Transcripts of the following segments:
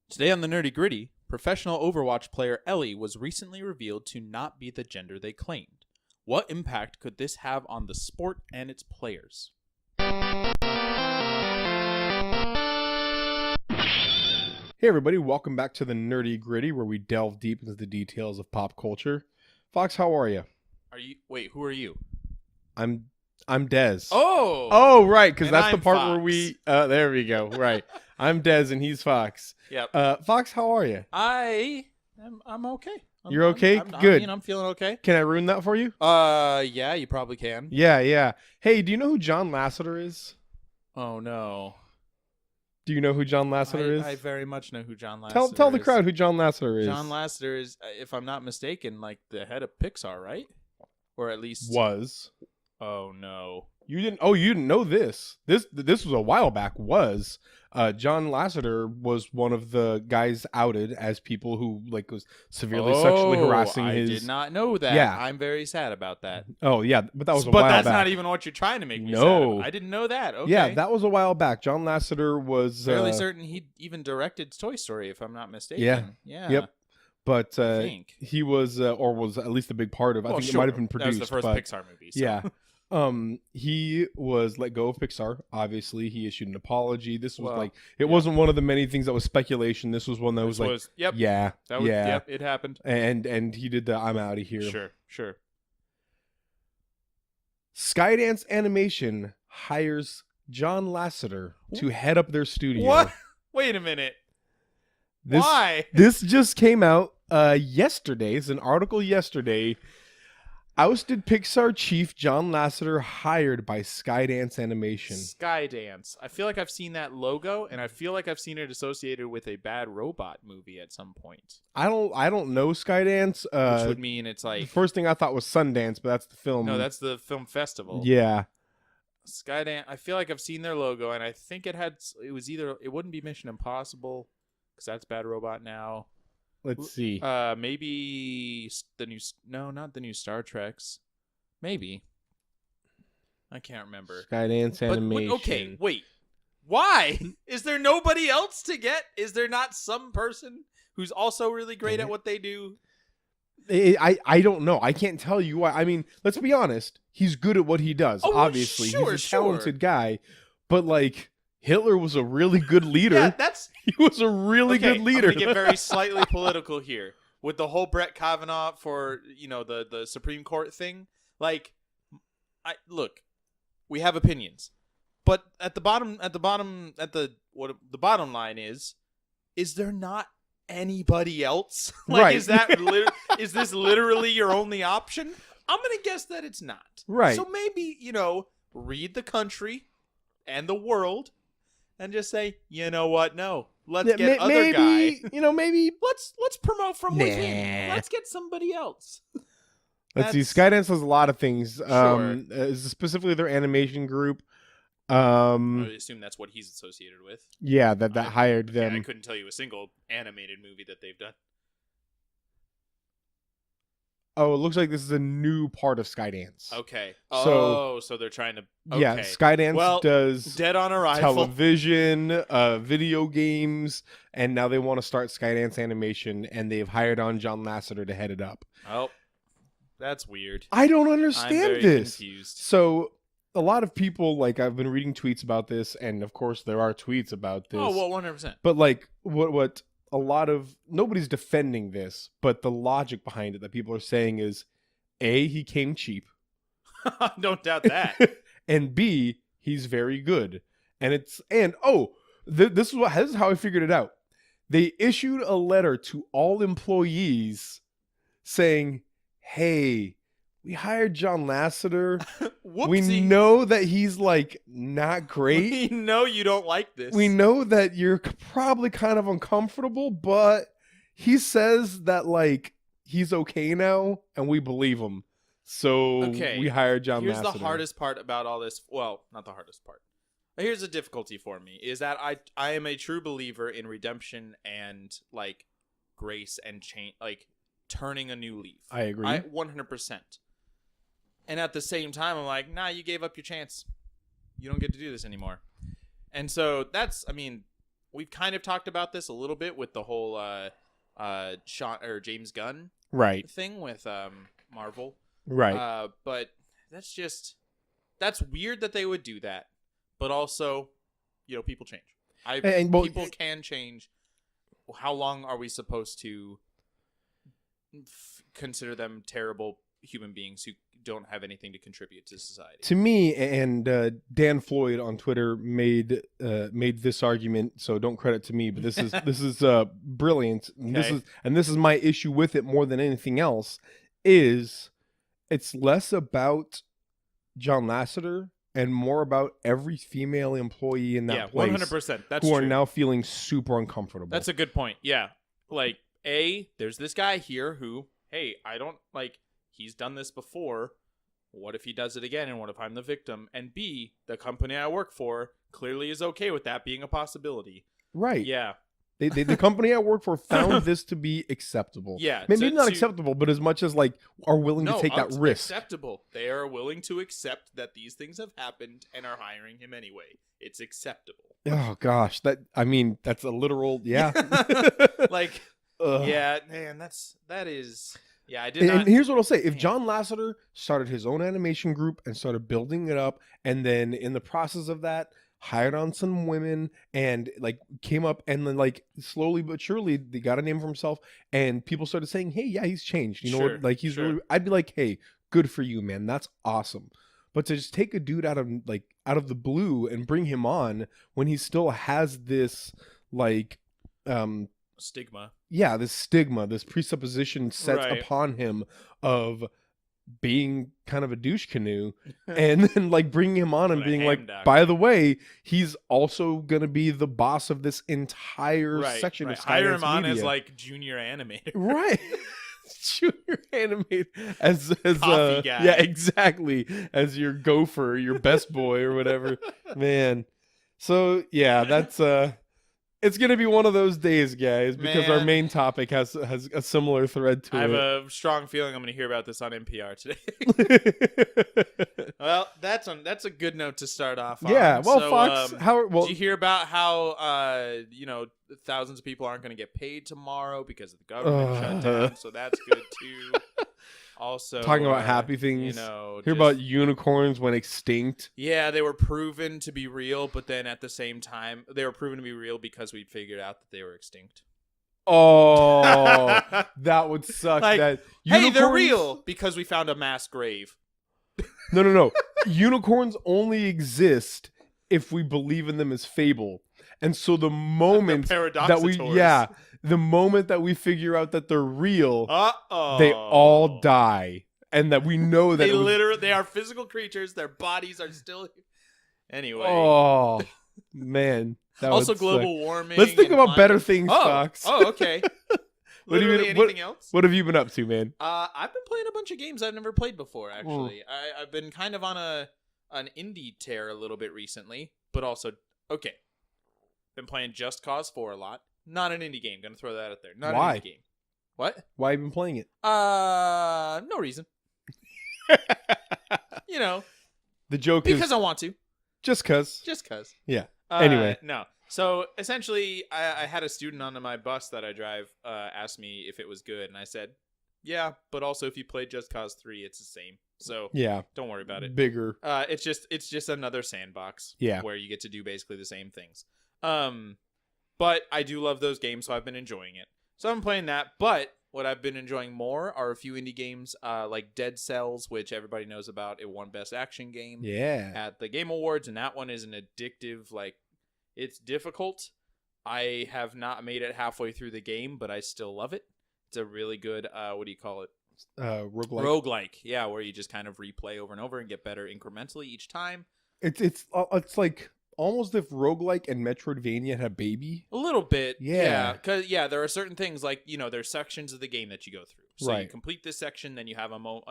Today on the Nerdy Gritty, professional Overwatch player Ellie was recently revealed to not be the gender they claimed. What impact could this have on the sport and its players? Hey everybody, welcome back to the Nerdy Gritty, where we delve deep into the details of pop culture. Fox, how are you? Wait, who are you? I'm Dez. Oh, Right, because that's the I'm part Fox. where we there we go. Right. I'm Dez and he's Fox. Yep. Fox, how are you? I'm okay. You're okay? Good. I'm feeling okay. Can I ruin that for you? Yeah, you probably can. Yeah. Hey, do you know who John Lasseter is? Oh no. Do you know who John Lasseter is? I very much know who John Lasseter is. Tell the crowd who John Lasseter is. John Lasseter is, if I'm not mistaken, like the head of Pixar, right? Or at least was. Oh no. You didn't know this. This was a while back. John Lasseter was one of the guys outed as people who was severely sexually harassing his. I did not know that. Yeah. I'm very sad about that. Oh yeah, but that was a while back. But that's not even what you're trying to make me sad about. I didn't know that. Okay. Yeah, that was a while back. John Lasseter was fairly certain he even directed Toy Story, if I'm not mistaken. Yeah. Yep. But he was or was at least a big part of. I think it might have been produced. That was the first Pixar movie. So. Yeah. He was let go of Pixar. Obviously, he issued an apology. This was it wasn't one of the many things that was speculation. This was one that was yep, it happened. And he did the I'm out of here. Sure. Skydance Animation hires John Lasseter to head up their studio. What? Wait a minute. Why? This just came out yesterday. It's an article yesterday. Ousted Pixar chief John Lasseter hired by Skydance Animation. Skydance. I feel like I've seen that logo, and I feel like I've seen it associated with a Bad Robot movie at some point. I don't know Skydance. Which would mean it's like... The first thing I thought was Sundance, but that's the film. No, that's the film festival. Yeah. Skydance. I feel like I've seen their logo, and I think it wouldn't be Mission Impossible, because that's Bad Robot now. Let's see. Maybe not the new Star Treks. Maybe. I can't remember. Skydance Animation. Okay, wait. Why? Is there nobody else to get? Is there not some person who's also really great at what they do? I don't know. I can't tell you why. I mean, let's be honest. He's good at what he does. Obviously, he's a talented guy. But Hitler was a really good leader. Yeah, he was a really good leader. I'm gonna get very slightly political here with the whole Brett Kavanaugh for the Supreme Court thing. Look, we have opinions, but the bottom line is there not anybody else? Right. Is this literally your only option? I'm gonna guess that it's not. Right. So maybe read the country and the world. And just say, you know what? No, let's get other guy. Maybe let's promote from within. Let's get somebody else. Let's see. Skydance has a lot of things. Sure. Specifically their animation group. I would assume that's what he's associated with. Yeah, that hired them. I couldn't tell you a single animated movie that they've done. Oh, it looks like this is a new part of Skydance. Okay. So they're trying to... Okay. Yeah, Skydance does Dead on Arrival, television, video games, and now they want to start Skydance Animation, and they've hired on John Lasseter to head it up. Oh, that's weird. I don't understand I'm very this. Confused. So a lot of people, I've been reading tweets about this, and of course there are tweets about this. Oh, well, 100%. But what a lot of nobody's defending this, but the logic behind it that people are saying is A, he came cheap. Don't doubt that. And B, he's very good. This is how I figured it out. They issued a letter to all employees saying, "Hey, we hired John Lasseter. We know that he's not great. We know you don't like this. We know that you're probably kind of uncomfortable, but he says that he's okay now, and we believe him. So we hired John Lasseter." Here's the hardest part about all this. Well, not the hardest part. Here's the difficulty for me is that I am a true believer in redemption and grace and change, turning a new leaf. I agree. 100%. And at the same time, I'm like, nah, you gave up your chance. You don't get to do this anymore. And so that's, we've kind of talked about this a little bit with the whole Sean or James Gunn Right. thing with Marvel. Right. But that's weird that they would do that. But also, people change. People can change. How long are we supposed to consider them terrible human beings who don't have anything to contribute to society? To me, and Dan Floyd on Twitter made this argument, so don't credit to me, but this is brilliant. Okay. This is my issue with it more than anything else. Is it's less about John Lasseter and more about every female employee in that place 100%. That's who true. are now feeling super uncomfortable. That's a good point. Yeah. Like, there's this guy here who, hey, I don't like, he's done this before. What if he does it again? And what if I'm the victim? And B, the company I work for clearly is okay with that being a possibility. Right. Yeah. The company I work for found this to be acceptable. Yeah. Maybe not acceptable, but as much as like are willing to take that risk. Acceptable. They are willing to accept that these things have happened and are hiring him anyway. It's acceptable. Oh gosh, that's a literal yeah. Like, yeah, man, that is. Yeah, I did and, not. and here's what I'll say: if John Lasseter started his own animation group and started building it up, and then in the process of that, hired on some women and like came up and then like slowly but surely they got a name for himself, and people started saying, "Hey, yeah, he's changed." You know, Sure, like he's really. I'd be like, "Hey, good for you, man. That's awesome." But to just take a dude out of the blue and bring him on when he still has this like stigma. Yeah, this stigma, this presupposition set Right. upon him of being kind of a douche canoe, and then like bringing him on and What a being like, ham-dock. by the way, he's also gonna be the boss of this entire Right. section Right. of Hire Skydance him on Media. as like junior animator. Right. Junior animate as Coffee guy. yeah, exactly, as your gopher, your best boy or whatever. Man. So yeah, that's it's gonna be one of those days, guys, because our Man. main topic has a similar thread to I have it. a strong feeling I'm going to hear about this on NPR today. Well, that's a good note to start off on. Yeah, well, So, Fox, did you hear about how thousands of people aren't going to get paid tomorrow because of the government shutdown? So that's good too. Also, talking about happy things. Hear about unicorns went extinct. Yeah, they were proven to be real, but then at the same time, they were proven to be real because we figured out that they were extinct. Oh, that would suck. Like, that hey, they're unicorns- real because we found a mass grave. No. Unicorns only exist if we believe in them as fable. And so the moment Paradoxators. the moment that we figure out that they're real, Uh-oh. they all die. And that we know that they are physical creatures. Their bodies are still. Anyway. Oh, man. That also, would global suck. warming. Let's think and about better climate- things, Oh, Fox. oh, okay. What do you- Literally anything else? What have you been up to, man? I've been playing a bunch of games I've never played before. Actually, I've been kind of on an indie tear a little bit recently, but also okay. Been playing Just Cause 4 a lot. Not an indie game. Gonna throw that out there. Not Why? an indie game. What? Why have you been playing it? No reason. The joke Because is I want to. just cause. Just cause. Yeah. Anyway. No. So essentially, I had a student on my bus that I drive ask me if it was good, and I said, yeah, but also if you play Just Cause 3, it's the same. So Yeah. don't worry about it. Bigger. It's just another sandbox. Yeah. Where you get to do basically the same things. But I do love those games, so I've been enjoying it. So I'm playing that. But what I've been enjoying more are a few indie games, like Dead Cells, which everybody knows about. It won Best Action Game Yeah. at the Game Awards, and that one is an addictive. Like, it's difficult. I have not made it halfway through the game, but I still love it. It's a really good. What do you call it? Roguelike, yeah, where you just kind of replay over and over and get better incrementally each time. It's like almost if roguelike and Metroidvania had a baby. A little bit, Yeah. Because there are certain things like there's sections of the game that you go through. So you Right. complete this section, then you have a moment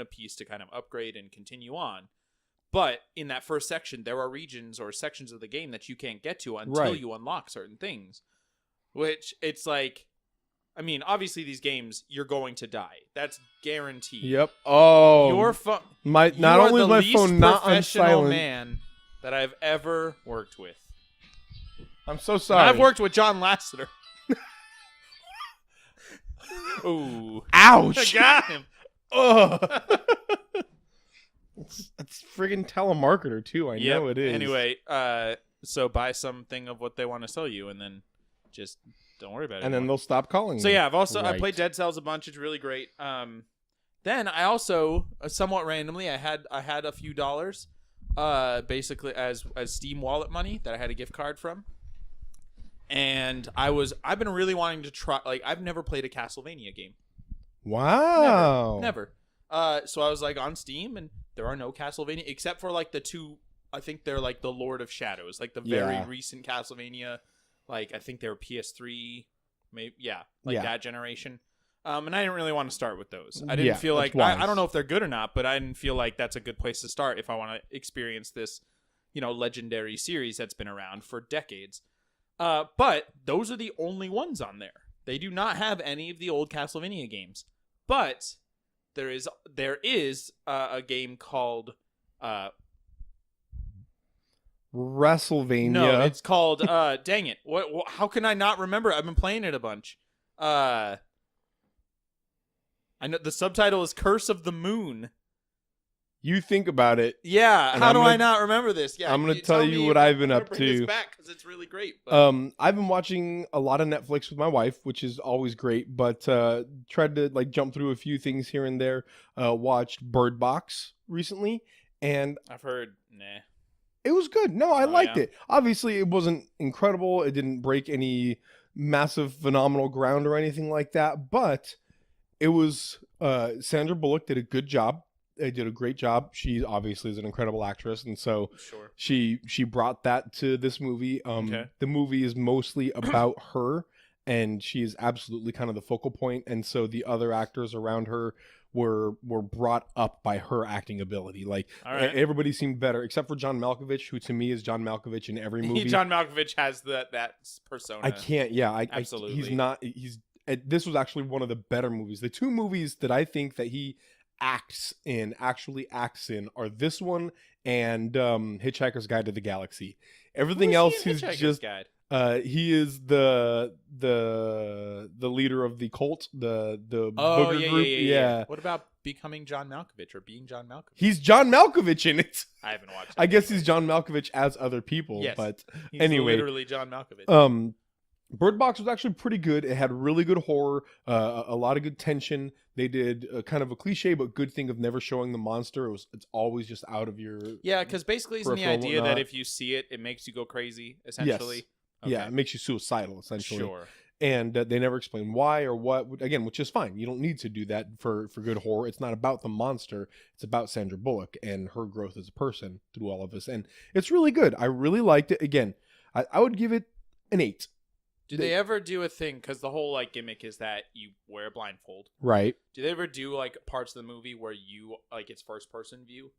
of peace to kind of upgrade and continue on. But in that first section, there are regions or sections of the game that you can't get to until Right. you unlock certain things. Which it's like. I mean, obviously, these games, you're going to die. That's guaranteed. Yep. Oh. Your phone. Not only is my phone not on professional silent. man that I've ever worked with. I'm so And sorry. I've worked with John Lasseter. Ooh. Ouch. Got him. Ugh. It's friggin' telemarketer too. I know it is. Anyway, so buy something of what they want to sell you, and then just don't worry about it. And anymore. then they'll stop calling. So you. yeah, I Right. played Dead Cells a bunch. It's really great. Then I also somewhat randomly I had a few dollars, basically as Steam wallet money that I had a gift card from, and I've been really wanting to try. Like I've never played a Castlevania game. Wow. Never. So I was like on Steam, and there are no Castlevania except for like the two. I think they're like the Lord of Shadows, like the very recent Castlevania. Like I think they were PS3, maybe that generation. And I didn't really want to start with those. I didn't feel like I don't know if they're good or not, but I didn't feel like that's a good place to start if I want to experience this, legendary series that's been around for decades. But those are the only ones on there. They do not have any of the old Castlevania games. But there is a game called WrestleVania. No, it's called dang it. What how can I not remember? I've been playing it a bunch. I know the subtitle is Curse of the Moon. You think about it. Yeah, how do I not remember this? Yeah, I'm going to tell you what I've been up to. Back because it's really great. But. I've been watching a lot of Netflix with my wife, which is always great, but tried to like jump through a few things here and there. Watched Bird Box recently, and I've heard it was good. No, I liked it. Obviously, it wasn't incredible. It didn't break any massive phenomenal ground or anything like that, but it was Sandra Bullock did a good job. They did a great job. She obviously is an incredible actress, and so she brought that to this movie. The movie is mostly about her, and she is absolutely kind of the focal point. And so the other actors around her were brought up by her acting ability. Like everybody seemed better except for John Malkovich, who to me is John Malkovich in every movie. John Malkovich has that persona. I can't. Yeah, absolutely. He's not. This was actually one of the better movies. The two movies that I think that he actually acts in are this one and Hitchhiker's Guide to the Galaxy. Everything else he's just Guide? He is the leader of the cult, the booger group. Yeah. What about becoming John Malkovich or being John Malkovich? He's John Malkovich in it. I haven't watched it. I guess he's John Malkovich as other people, but he's anyway, literally John Malkovich. Bird Box was actually pretty good. It had really good horror, a lot of good tension. They did kind of a cliche but good thing of never showing the monster. It's always just out of your because basically isn't the idea that if you see it, it makes you go crazy, essentially? Yes. Okay. Yeah, it makes you suicidal, essentially. Sure. And they never explain why or what. Again, which is fine. You don't need to do that for good horror. It's not about the monster. It's about Sandra Bullock and her growth as a person through all of this. And it's really good. I really liked it. Again, I would give it an 8. Do they ever do a thing? Because the whole gimmick is that you wear a blindfold. Right. Do they ever do parts of the movie where you it's first person view,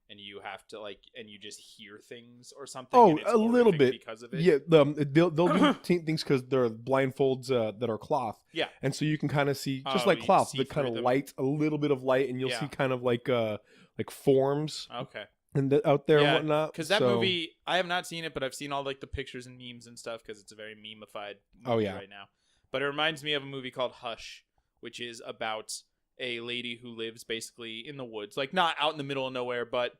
and you have to and you just hear things or something? Oh, a little bit because of it. Yeah, they'll do things because they're blindfolds that are cloth. Yeah. And so you can kind of see just like cloth, but kind of light, a little bit of light, and you'll see kind of like forms. Okay. And out there and whatnot. Because that movie, I have not seen it, but I've seen all the pictures and memes and stuff because it's a very meme-ified movie right now. But it reminds me of a movie called Hush, which is about a lady who lives basically in the woods, not out in the middle of nowhere, but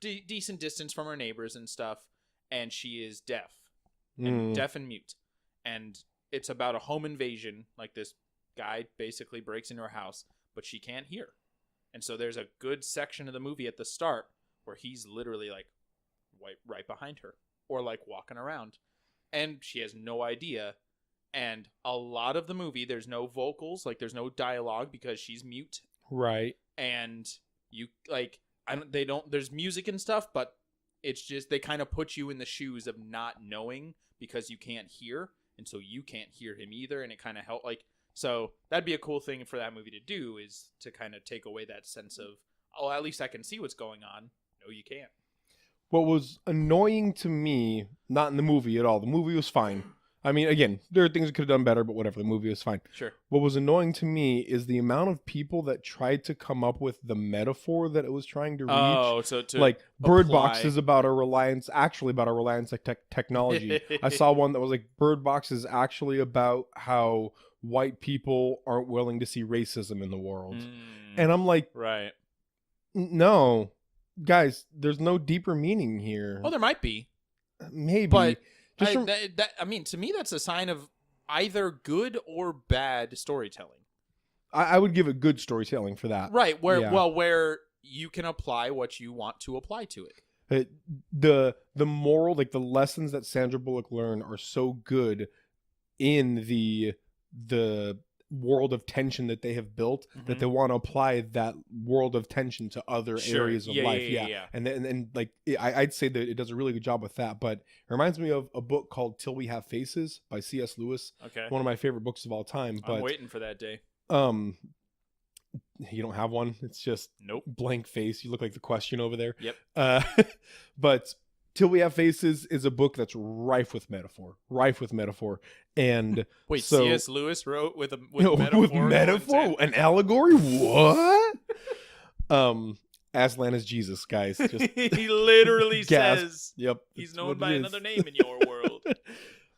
decent distance from her neighbors and stuff. And she is deaf and mute. And it's about a home invasion. This guy basically breaks into her house, but she can't hear. And so there's a good section of the movie at the start where he's literally right behind her or walking around, and she has no idea. And a lot of the movie, there's no vocals, there's no dialogue because she's mute. Right. And you there's music and stuff, but it's just, they kind of put you in the shoes of not knowing because you can't hear. And so you can't hear him either. And it kind of helped so that'd be a cool thing for that movie to do, is to kind of take away that sense of, oh, at least I can see what's going on. No, you can't. What was annoying to me, not in the movie at all, the movie was fine. I mean, again, there are things that could have done better, but whatever. The movie was fine. Sure. What was annoying to me is the amount of people that tried to come up with the metaphor that it was trying to reach. Oh, so to like Bird Box apply. is about a reliance, actually about a reliance like technology. I saw one that was like Bird Box is actually about how white people aren't willing to see racism in the world, and I'm like, right. no, guys, there's no deeper meaning here. Well, there might be, Maybe, but just I mean, to me, that's a sign of either good or bad storytelling. I would give it good storytelling for that. Right. Where Yeah. where you can apply what you want to apply to it. The moral, like the lessons that Sandra Bullock learned are so good in the world of tension that they have built that they want to apply that world of tension to other areas of life. Yeah. And like I'd say that it does a really good job with that. But it reminds me of a book called Till We Have Faces by C.S. Lewis. Okay. One of my favorite books of all time. But I'm waiting for that day. You don't have one. It's just Nope. blank face. You look like the question over there. Yep. But Till We Have Faces is a book that's rife with metaphor. And Wait, so, C.S. Lewis wrote with with metaphor, an allegory. What? Aslan is Jesus, guys. Just he literally gasp. says, Yep, he's that's known what by it is. another name in your world.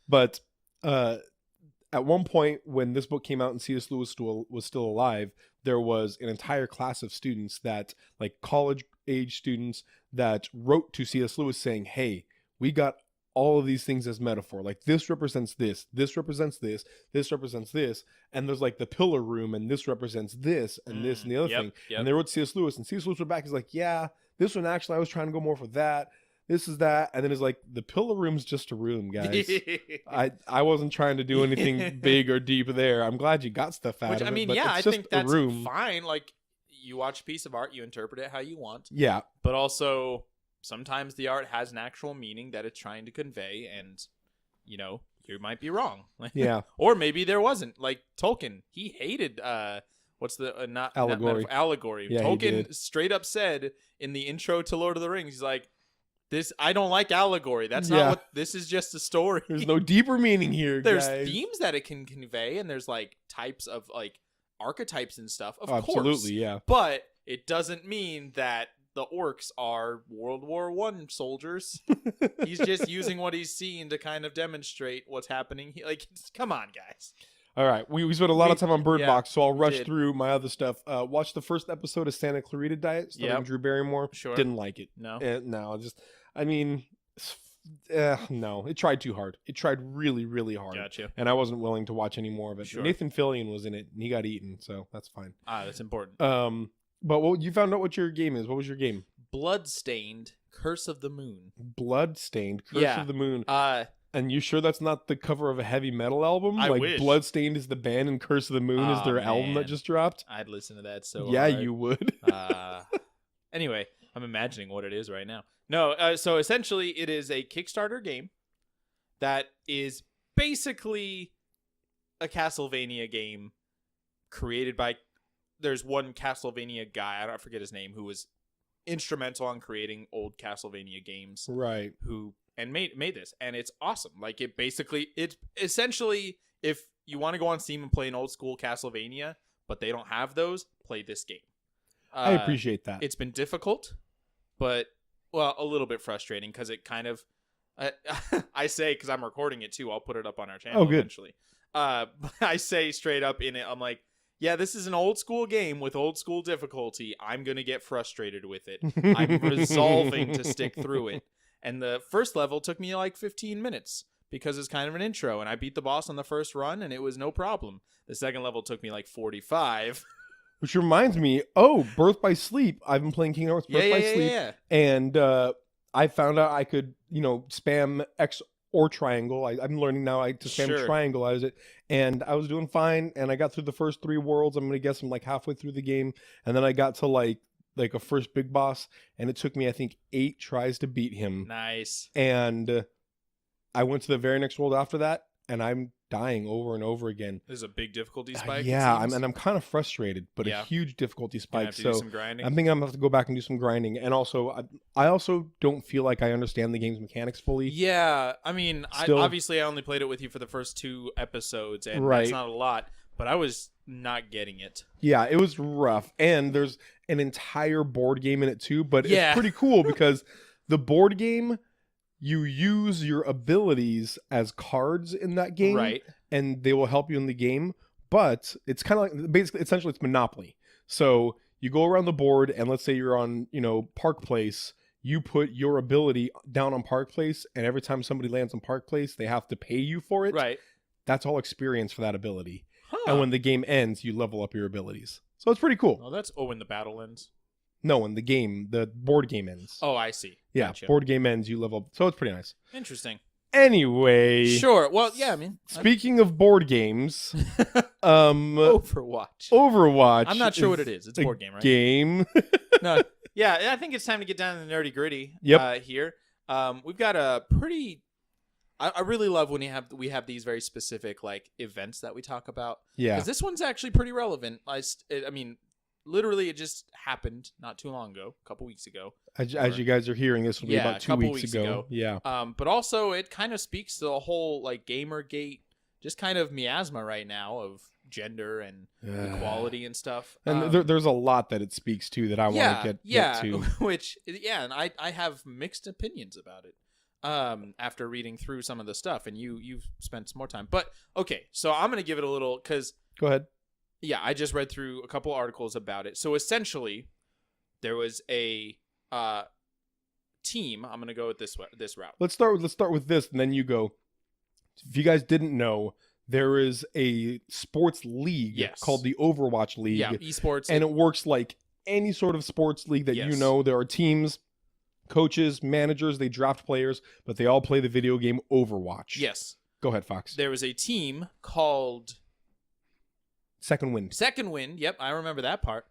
But at one point, when this book came out and C.S. Lewis was still alive, there was an entire class of students that, like college age students, that wrote to C.S. Lewis saying, hey, we got all of these things as metaphor. Like this represents this represents this, this represents this. And there's like the pillar room, and this represents this and this and the other thing. Yep. And they wrote C.S. Lewis, and C.S. Lewis went back. He's like, yeah, this one actually, I was trying to go more for that. This is that. And then it's like, the pillar room's just a room, guys. I wasn't trying to do anything big or deep there. I'm glad you got stuff out Which, of I it. mean, But yeah, it's I just think a that's room. fine. Like, you watch a piece of art, you interpret it how you want. Yeah. But also, sometimes the art has an actual meaning that it's trying to convey, and, you know, you might be wrong. Yeah. Or maybe there wasn't. Like, Tolkien, he hated, what's the, not Allegory. allegory. Yeah, he Tolkien did. straight up said in the intro to Lord of the Rings, he's like, I don't like allegory. That's Yeah. not what, this is just a story. There's no deeper meaning here, There's guys. themes that it can convey, and there's like types of like archetypes and stuff, of course. Absolutely, yeah. But it doesn't mean that the orcs are World War I soldiers. He's just using what he's seen to kind of demonstrate what's happening. Like, come on, guys. All right. We spent a lot of time on Bird yeah, Box, so I'll rush did. through my other stuff. Watch the first episode of Santa Clarita Diet, starring Yep. Drew Barrymore. Sure. Didn't like it. No. No, I mean, no. It tried too hard. It tried really, really hard. Gotcha. And I wasn't willing to watch any more of it. Sure. Nathan Fillion was in it, and he got eaten, so that's fine. That's important. But you found out what your game is. What was your game? Bloodstained Curse of the Moon. Bloodstained Curse Yeah. of the Moon. Uh, And you sure that's not the cover of a heavy metal album? I like wish. Bloodstained is the band and Curse of the Moon is Aw, their album that man. just dropped? I'd listen to that so Yeah, hard. you would. Anyway, I'm imagining what it is right now. No, so essentially it is a Kickstarter game that is basically a Castlevania game created by, there's one Castlevania guy, I forget his name, who was instrumental on creating old Castlevania games. Right. And made this, and it's awesome. Like, it's essentially, if you want to go on Steam and play an old school Castlevania, but they don't have those, play this game. I appreciate that. It's been difficult, but, well, a little bit frustrating, because it kind of, I say, because I'm recording it too, I'll put it up on our channel eventually. But I say straight up in it, I'm like, yeah, this is an old school game with old school difficulty. I'm going to get frustrated with it. I'm resolving to stick through it. And the first level took me like 15 minutes because it's kind of an intro. And I beat the boss on the first run, and it was no problem. The second level took me like 45. Which reminds me, Birth by Sleep. I've been playing Kingdom Hearts Birth by Sleep. Yeah. And I found out I could, spam X or triangle. I'm learning now to spam triangle as it. And I was doing fine. And I got through the first 3 worlds. I'm going to guess I'm like halfway through the game. And then I got to like a first big boss, and it took me, I think, 8 tries to beat him. Nice. And I went to the very next world after that, and I'm dying over and over again. There's a big difficulty spike. Yeah, I'm kind of frustrated, but Yeah. a huge difficulty Gonna spike. have to So do some grinding. I'm thinking I'm gonna have to go back and do some grinding, and also I also don't feel like I understand the game's mechanics fully. Yeah, I mean, Still- obviously I only played it with you for the first 2 episodes, and Right. that's not a lot, but I was not getting it. Yeah, it was rough, and there's an entire board game in it too. But Yeah. it's pretty cool because the board game, you use your abilities as cards in that game, Right. and they will help you in the game. But it's kind of like basically, essentially, it's Monopoly. So you go around the board, and let's say you're on, Park Place. You put your ability down on Park Place, and every time somebody lands on Park Place, they have to pay you for it. Right. That's all experience for that ability. Huh. And when the game ends, you level up your abilities. So it's pretty cool. Oh, that's when the battle ends. No, when the board game ends. Oh, I see. Yeah, Gotcha. board game ends, you level up. So it's pretty nice. Interesting. Anyway. Sure. Well, yeah, I mean, Speaking of board games, Overwatch. Overwatch. I'm not sure what it is. It's a board game, right? Game. No. Yeah, I think it's time to get down to the nerdy gritty. Yep. Here, we've got a pretty. I really love when we have these very specific like events that we talk about. Yeah. Because this one's actually pretty relevant. I mean, literally, it just happened not too long ago, a couple weeks ago. As you guys are hearing, this will be Yeah, about a 2 couple weeks weeks ago. ago. Yeah. But also, it kind of speaks to the whole like Gamergate, just kind of miasma right now of gender and equality and stuff. And there's a lot that it speaks to that I want to get to. Which and I have mixed opinions about it. After reading through some of the stuff, and you've spent some more time. But okay, so I'm gonna give it a little because Go ahead. yeah, I just read through a couple articles about it. So essentially, there was a team. I'm gonna go with this route. Let's start with this, and then you go. If you guys didn't know, there is a sports league called the Overwatch League. Yeah, esports, and it works like any sort of sports league that you know. There are teams, coaches, managers, they draft players, but they all play the video game Overwatch. Yes. Go ahead, Fox. There was a team called Second Wind. Second Wind. Yep, I remember that part.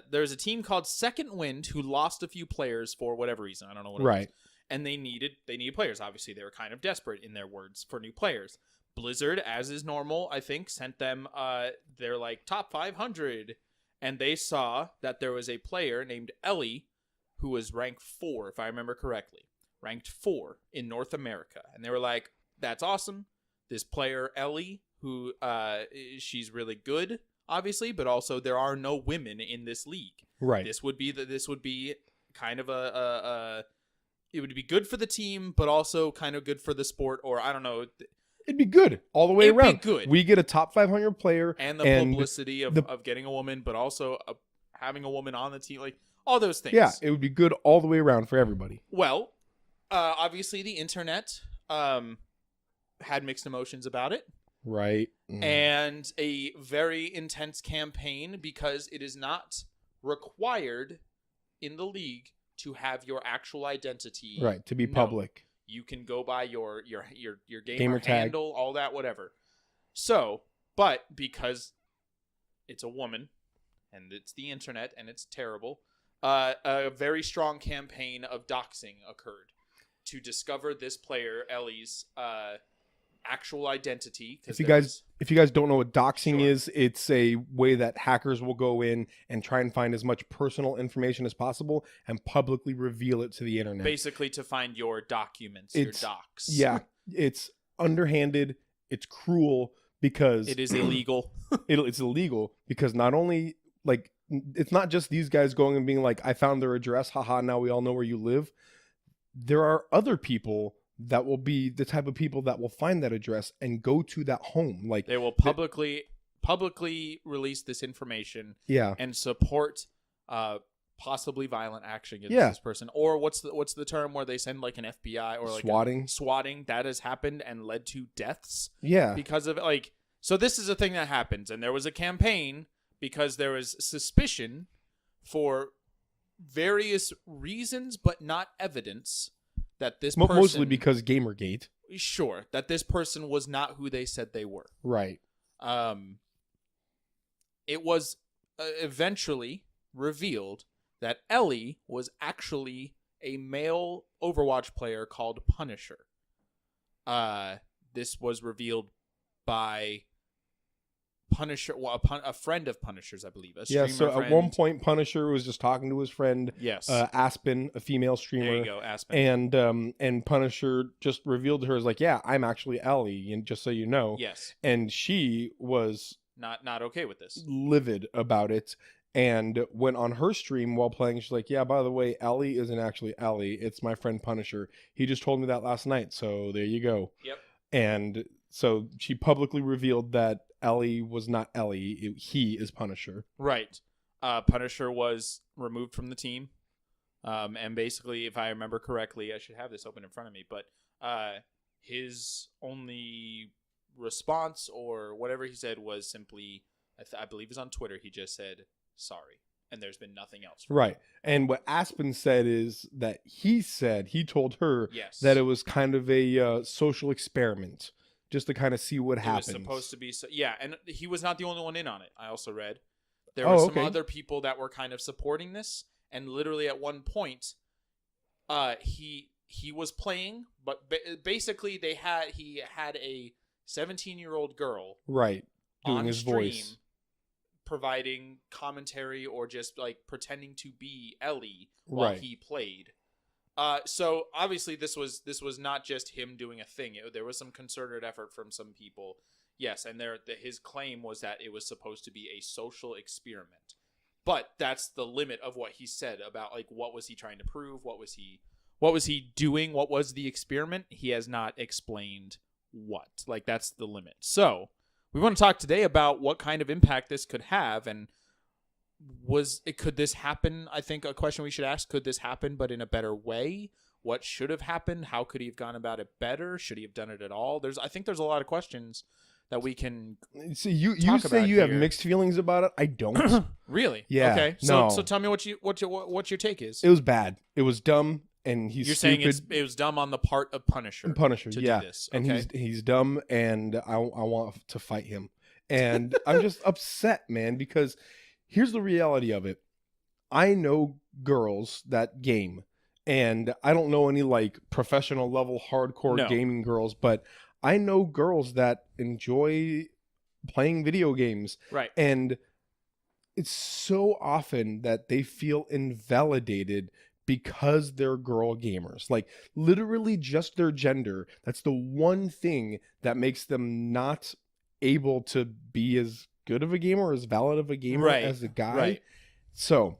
There's a team called Second Wind who lost a few players for whatever reason. I don't know what it was. And they needed players. Obviously, they were kind of desperate in their words for new players. Blizzard, as is normal, I think, sent them their like top 500, and they saw that there was a player named Ellie who was ranked 4, if I remember correctly, ranked 4 in North America, and they were like, "That's awesome. This player Ellie, who she's really good, obviously, but also there are no women in this league. Right. This would be kind of it would be good for the team, but also kind of good for the sport, or I don't know." It'd be good all the way It'd be around. good. We get a top 500 player. And the publicity of getting a woman, but also having a woman on the team, like all those things. Yeah, it would be good all the way around for everybody. Well, obviously the internet had mixed emotions about it. Right. And a very intense campaign because it is not required in the league to have your actual identity. Right, to be known. public. You can go by your Gamer tag. handle, all that, whatever. So, but because it's a woman and it's the internet and it's terrible, a very strong campaign of doxing occurred to discover this player Ellie's actual identity. If you guys don't know what doxing is, it's a way that hackers will go in and try and find as much personal information as possible and publicly reveal it to the internet. Basically to find your documents, your docs. Yeah, it's underhanded, it's cruel because it is illegal. It's illegal because not only like it's not just these guys going and being like, I found their address, haha, now we all know where you live. There are other people that will be the type of people that will find that address and go to that home. Like they will publicly release this information. Yeah. And support possibly violent action against this person. Or what's the term where they send like an FBI or like swatting that has happened and led to deaths. Yeah. Because of like, so this is a thing that happens, and there was a campaign because there was suspicion for various reasons but not evidence that this person, mostly because Gamergate. Sure, that this person was not who they said they were. Right. It was eventually revealed that Ellie was actually a male Overwatch player called Punisher. this was revealed by Punisher, well, a friend of Punisher's, I believe. A Yeah, streamer so friend. at one point, Punisher was just talking to his friend, Yes. Aspen, a female streamer. There you go, Aspen. And Punisher just revealed to her, as like, yeah, I'm actually Ellie, and just so you know. Yes. And she was not okay with this. livid about it, and went on her stream while playing. She's like, yeah, by the way, Ellie isn't actually Ellie. It's my friend Punisher. He just told me that last night, so there you go. Yep. And so she publicly revealed that Ellie was not Ellie. He is Punisher. Right. Punisher was removed from the team. And basically, if I remember correctly, I should have this open in front of me, but his only response or whatever he said was simply, I believe it was on Twitter, he just said, sorry. And there's been nothing else. Right. And what Aspen said is that he told her Yes. that it was kind of a social experiment, just to kind of see what happens. It was supposed to be, yeah, and he was not the only one in on it. I also read there were some other people that were kind of supporting this, and literally at one point, he was playing, but basically he had a 17-year-old girl, right, doing on his stream, voice, providing commentary or just like pretending to be Ellie while he played. So obviously this was not just him doing a thing. There was some concerted effort from some people. Yes, and his claim was that it was supposed to be a social experiment. But that's the limit of what he said about like what was he trying to prove? What was he doing? What was the experiment? He has not explained what. Like that's the limit. So, we want to talk today about what kind of impact this could have, and could this happen? I think a question we should ask, could this happen but in a better way? What should have happened? How could he have gone about it better? Should he have done it at all? I think there's a lot of questions that we can so you say you have mixed feelings about it. I don't. Really? Yeah. Okay. So tell me what your take is. It was bad. It was dumb, and You're stupid. saying it was dumb on the part of Punisher. To do this. Okay. And he's dumb, and I want to fight him. And I'm just upset, man, because here's the reality of it. I know girls that game, and I don't know any like professional level hardcore gaming girls, but I know girls that enjoy playing video games. Right. And it's so often that they feel invalidated because they're girl gamers. Like literally just their gender. That's the one thing that makes them not able to be as good of a gamer, as valid of a gamer as a guy. Right. So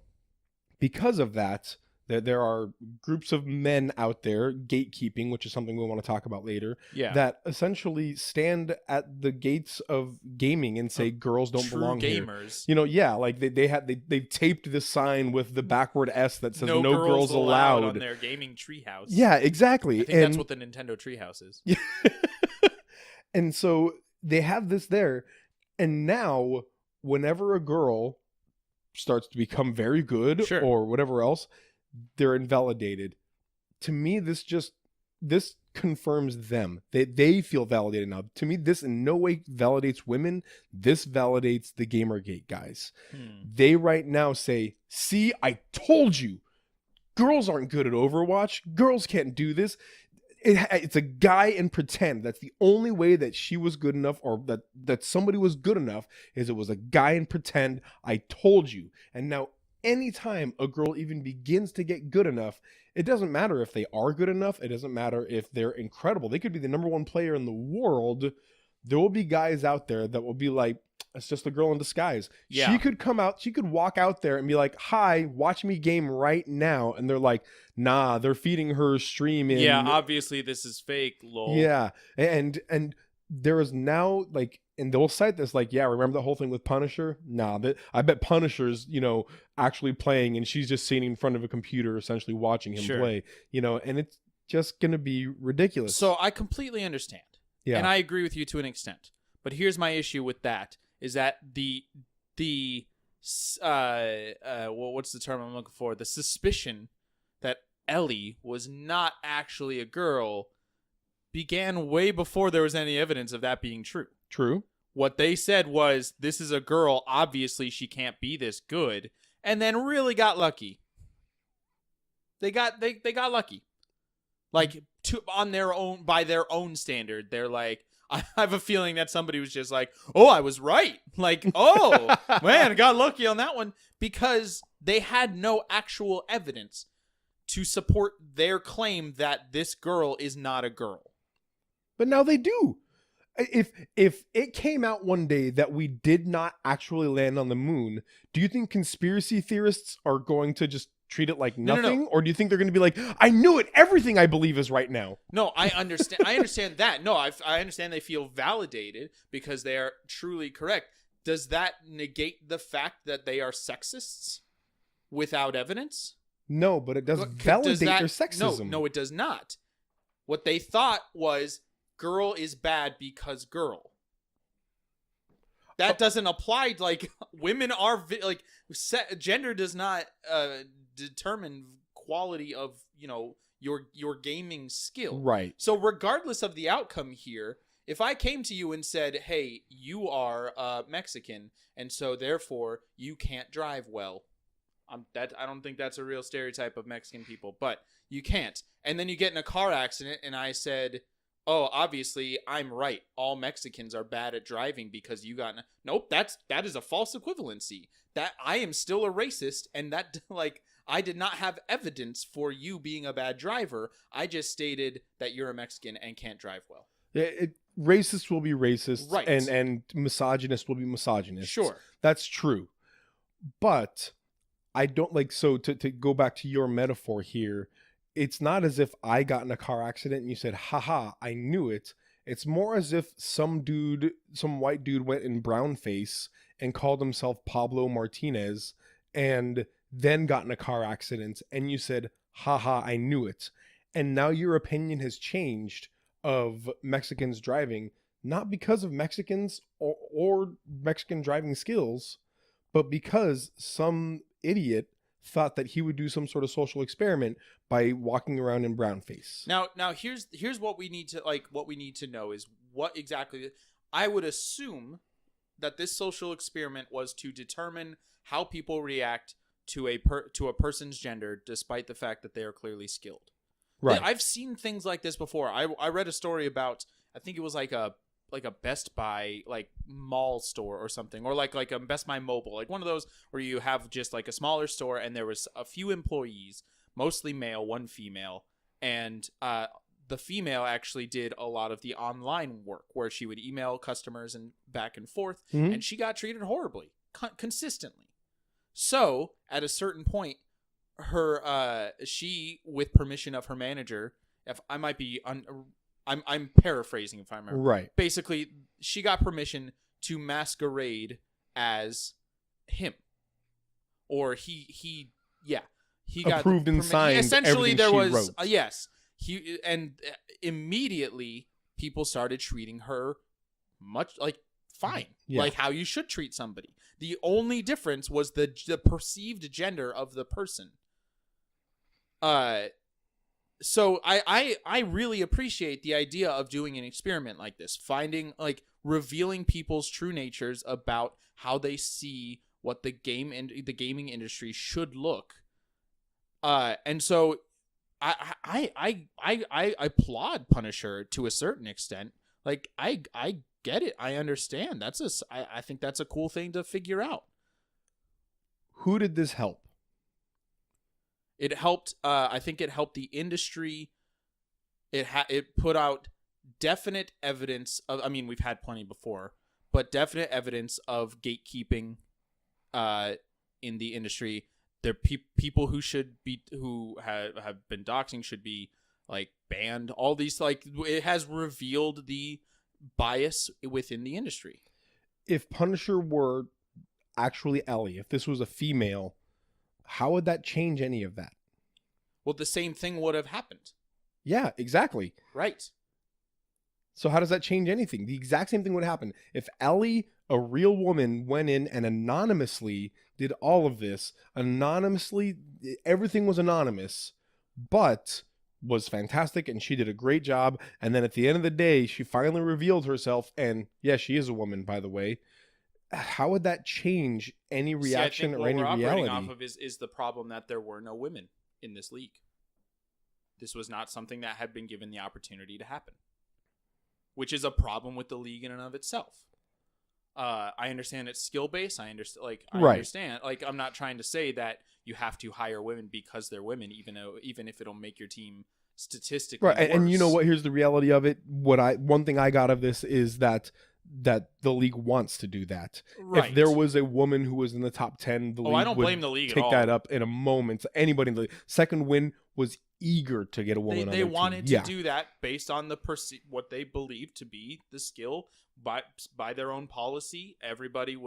because of that, there are groups of men out there gatekeeping, which is something we want to talk about later, that essentially stand at the gates of gaming and say girls don't belong gamers. Here. You know, like they taped this sign with the backward S that says no girls allowed on their gaming treehouse. Yeah, exactly. I think that's what the Nintendo treehouse is. Yeah. And so they have this there, and now whenever a girl starts to become very good or whatever else, they're invalidated. To me, this confirms them. They feel validated now. To me, this in no way validates women. This validates the Gamergate guys. They right now say, see, I told you. Girls aren't good at Overwatch. Girls can't do this. It's a guy in pretend. That's the only way that she was good enough, or that somebody was good enough, is it was a guy in pretend. I told you. And now anytime a girl even begins to get good enough, it doesn't matter if they are good enough. It doesn't matter if they're incredible. They could be the #1 player in the world. There will be guys out there that will be like, it's just a girl in disguise. Yeah. She could walk out there and be like, hi, watch me game right now. And they're like, nah, they're feeding her stream in. Yeah, obviously this is fake, lol. Yeah. And there is now like, and they'll cite this like, yeah, remember the whole thing with Punisher? Nah, I bet Punisher's, actually playing, and she's just sitting in front of a computer essentially watching him play, and it's just going to be ridiculous. So I completely understand. Yeah. And I agree with you to an extent. But here's my issue with that, is that what's the term I'm looking for? The suspicion that Ellie was not actually a girl began way before there was any evidence of that being true. True. What they said was, this is a girl, obviously she can't be this good, and then really got lucky. They got lucky. Like on their own, by their own standard, they're like, I have a feeling that somebody was just like, oh, I was right. Like, oh, man, I got lucky on that one, because they had no actual evidence to support their claim that this girl is not a girl. But now they do. If it came out one day that we did not actually land on the moon, do you think conspiracy theorists are going to just treat it like nothing? No. Or do you think they're going to be like, I knew it, everything I believe is right now? No, I understand that. No, I understand they feel validated because they are truly correct. Does that negate the fact that they are sexists without evidence? No, but it does validate their sexism. No, it does not. What they thought was girl is bad because girl. That doesn't apply. Like, women are like, gender does not determine quality of, you know, your gaming skill. Right. So regardless of the outcome here, if I came to you and said, hey, you are Mexican, and so therefore you can't drive well, I don't think that's a real stereotype of Mexican people, but you can't. And then you get in a car accident, and I said, oh, obviously I'm right. All Mexicans are bad at driving because you got... Nope, that is a false equivalency. That I am still a racist, and that, like, I did not have evidence for you being a bad driver. I just stated that you're a Mexican and can't drive well. Racist will be racist, right, and misogynist will be misogynist. Sure. That's true. But I don't like, so to go back to your metaphor here, it's not as if I got in a car accident and you said, haha, I knew it. It's more as if some white dude went in brown face and called himself Pablo Martinez and then got in a car accident and you said, haha, I knew it. And now your opinion has changed of Mexicans driving, not because of Mexicans or Mexican driving skills, but because some idiot thought that he would do some sort of social experiment by walking around in brown face. Now here's what we need to know is what exactly. I would assume that this social experiment was to determine how people react to a person's gender, despite the fact that they are clearly skilled. Right. I've seen things like this before. I read a story about, I think it was like a Best Buy like mall store or something, or like a Best Buy mobile, like one of those where you have just like a smaller store and there was a few employees, mostly male, one female, and the female actually did a lot of the online work where she would email customers and back and forth, and she got treated horribly consistently. So at a certain point, she, with permission of her manager, if I might be I'm paraphrasing if I remember. Right. Basically, she got permission to masquerade as him, or he got approved and signed. Essentially, there was wrote. Yes. Immediately people started treating her much like fine, like how you should treat somebody. The only difference was the perceived gender of the person. So I really appreciate the idea of doing an experiment like this, finding, like, revealing people's true natures about how they see what the gaming industry should look. And so I applaud Punisher to a certain extent. Like, I get it. I understand. I think that's a cool thing to figure out. Who did this help? It helped. I think it helped the industry. It put out definite evidence of. I mean, we've had plenty before, but definite evidence of gatekeeping in the industry. There people who have been doxing should be, like, banned. All these, like, it has revealed the bias within the industry. If Punisher were actually Ellie, if this was a female, how would that change any of that? Well, the same thing would have happened. Yeah, exactly. Right. So how does that change anything? The exact same thing would happen. If Ellie, a real woman, went in and anonymously did all of this, anonymously, everything was anonymous, but was fantastic and she did a great job, and then at the end of the day, she finally revealed herself, and yeah, she is a woman, by the way. How would that change any reaction or any reality? What we're operating off of is the problem that there were no women in this league. This was not something that had been given the opportunity to happen, which is a problem with the league in and of itself. I understand it's skill based. I understand, like, I'm not trying to say that you have to hire women because they're women, even if it'll make your team statistically right. worse. And you know what? Here's the reality of it. One thing I got of this is that the league wants to do that. Right. If there was a woman who was in the top 10, the league I don't would blame the league take at all. that up in a moment. Anybody in the second win was eager to get a woman on their They team. wanted to do that based on what they believed to be the skill by their own policy. Everybody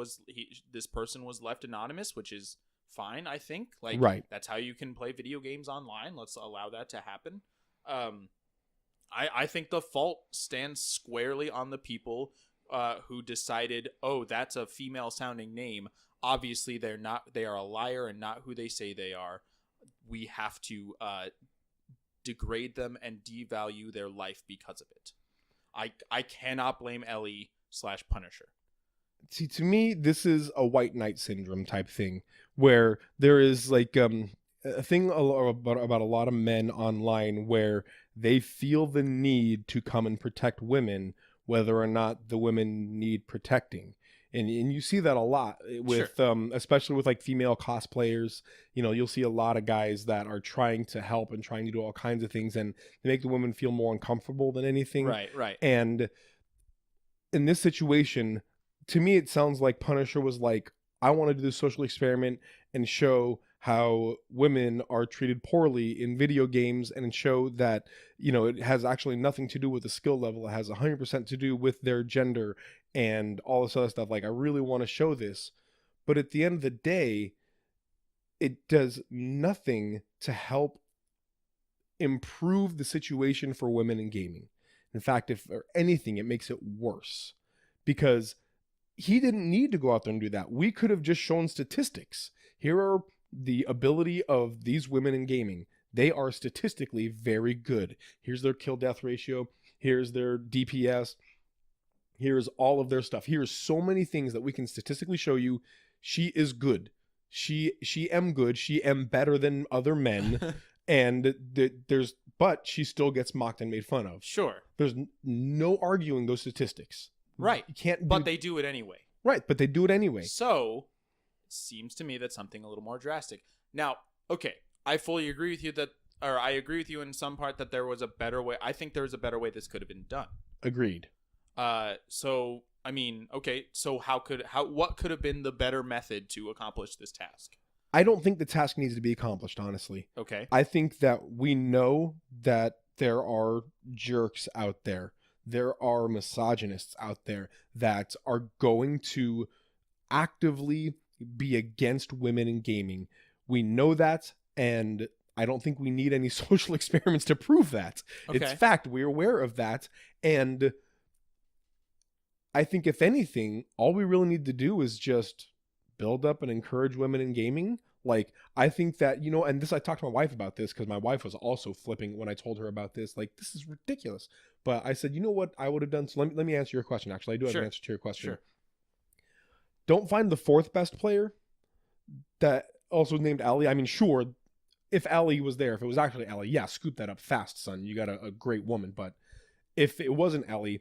this person was left anonymous, which is fine, I think. Like, right. That's how you can play video games online. Let's allow that to happen. I think the fault stands squarely on the people who decided, oh, that's a female sounding name. Obviously, they're not. They are a liar and not who they say they are. We have to degrade them and devalue their life because of it. I cannot blame Ellie/Punisher. See, to me, this is a white knight syndrome type thing, where there is like a thing about a lot of men online where they feel the need to come and protect women, whether or not the women need protecting. And you see that a lot with, especially with like female cosplayers. You know, you'll see a lot of guys that are trying to help and trying to do all kinds of things, and they make the women feel more uncomfortable than anything. Right. And in this situation, to me, it sounds like Punisher was like, I want to do this social experiment and show how women are treated poorly in video games, and show that, you know, it has actually nothing to do with the skill level. It has 100% to do with their gender and all this other stuff. Like, I really want to show this. But at the end of the day, it does nothing to help improve the situation for women in gaming. In fact, if or anything, it makes it worse, because he didn't need to go out there and do that. We could have just shown statistics. Here are the ability of these women in gaming. They are statistically very good. Here's their kill death ratio. Here's their DPS. Here's all of their stuff. Here's so many things that we can statistically show you. She is good. She am good. She am better than other men. And but she still gets mocked and made fun of. Sure. There's no arguing those statistics. Right. You can't. But they do it anyway. Right. But they do it anyway. So it seems to me that something a little more drastic. Now, okay, I fully agree with you I agree with you in some part that there was a better way. I think there was a better way this could have been done. Agreed. So I mean, okay, so what could have been the better method to accomplish this task? I don't think the task needs to be accomplished, honestly. Okay. I think that we know that there are jerks out there. There are misogynists out there that are going to actively be against women in gaming. We know that, and I don't think we need any social experiments to prove that. Okay. It's fact. We're aware of that. And I think, if anything, all we really need to do is just build up and encourage women in gaming. Like, I think that, you know, and this, I talked to my wife about this because my wife was also flipping when I told her about this. Like, this is ridiculous. But I said, you know what I would have done? So let me answer your question. Actually, I do have an answer to your question. Sure. Don't find the fourth best player that also named Allie. I mean, sure, if Allie was there, if it was actually Allie, yeah, scoop that up fast, son. You got a great woman. But if it wasn't Allie,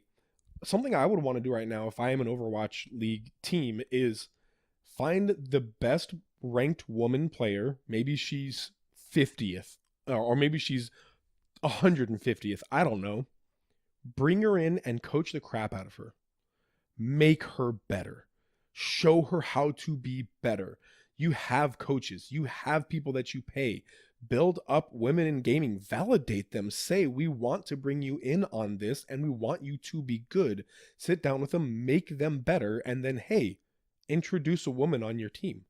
something I would want to do right now, if I am an Overwatch League team, is find the best ranked woman player. Maybe she's 50th, or maybe she's 150th. I don't know. Bring her in and coach the crap out of her. Make her better. Show her how to be better. You have coaches. You have people that you pay. Build up women in gaming. Validate them. Say, we want to bring you in on this and we want you to be good. Sit down with them. Make them better. And then, hey, introduce a woman on your team.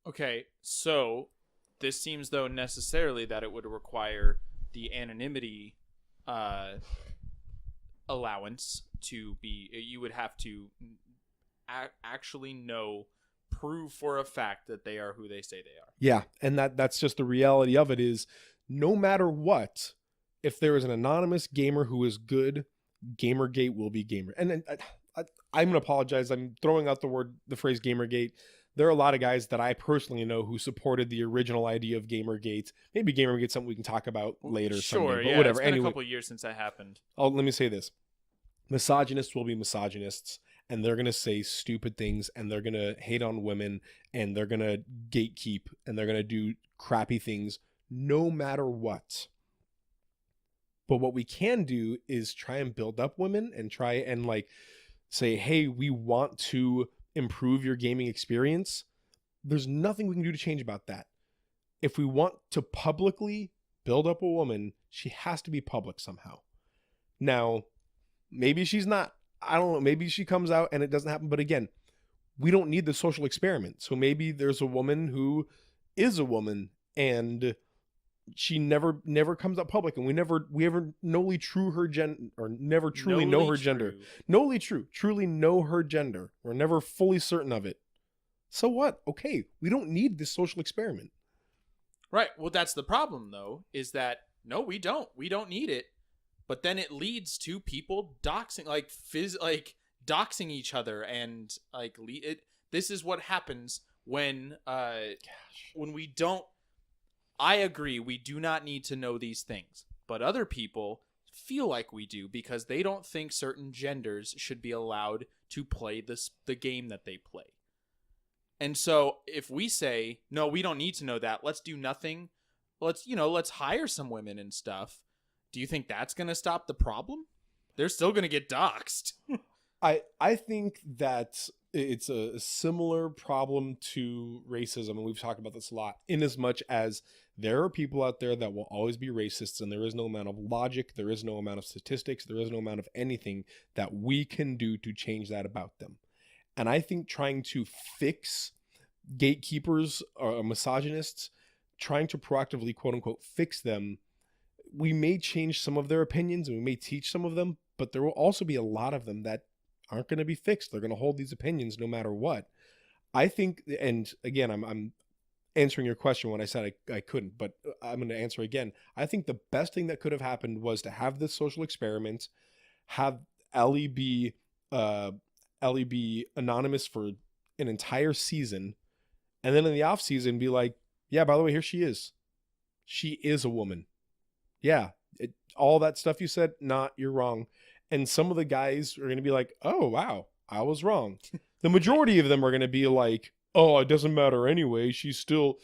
Okay, so this seems, though, necessarily that it would require the anonymity allowance to be. You would have to actually prove for a fact that they are who they say they are. Yeah, and that's just the reality of it. Is no matter what, if there is an anonymous gamer who is good, Gamergate will be gamer. And I'm going to apologize. I'm throwing out the phrase Gamergate. there are a lot of guys that I personally know who supported the original idea of Gamergate. Maybe Gamergate's something we can talk about later. Sure, someday, but yeah. whatever. It's been Anyway, a couple years since that happened. let me say this. Misogynists will be misogynists, and they're going to say stupid things, and they're going to hate on women, and they're going to gatekeep, and they're going to do crappy things no matter what. But what we can do is try and build up women and try and like say, hey, we want to improve your gaming experience. There's nothing we can do to change about that. If we want to publicly build up a woman, she has to be public somehow. Now, maybe she's not. I don't know. Maybe she comes out and it doesn't happen. But again, we don't need the social experiment. So maybe there's a woman who is a woman and she never comes out public, and we ever truly know her gender. Truly know her gender. We're never fully certain of it. So what? Okay, we don't need this social experiment. Right. Well, that's the problem, though, is that no, we don't. We don't need it. But then it leads to people doxing, doxing each other, and this is what happens when we don't. I agree, we do not need to know these things, but other people feel like we do because they don't think certain genders should be allowed to play the game that they play. And so if we say, no, we don't need to know that, let's do nothing, let's hire some women and stuff, do you think that's going to stop the problem? They're still going to get doxxed. I think that it's a similar problem to racism, and we've talked about this a lot, in as much as there are people out there that will always be racists, and there is no amount of logic, there is no amount of statistics, there is no amount of anything that we can do to change that about them. And I think trying to fix gatekeepers or misogynists, trying to proactively, quote unquote, fix them, we may change some of their opinions and we may teach some of them, but there will also be a lot of them that aren't going to be fixed. They're going to hold these opinions no matter what. I think, and again, I'm answering your question when I said I couldn't, but I'm going to answer again. I think the best thing that could have happened was to have this social experiment, have Ellie be anonymous for an entire season, and then in the off season be like, yeah, by the way, here she is. She is a woman. Yeah, all that stuff you said, you're wrong. And some of the guys are going to be like, oh, wow, I was wrong. The majority of them are going to be like, oh, it doesn't matter anyway. She's the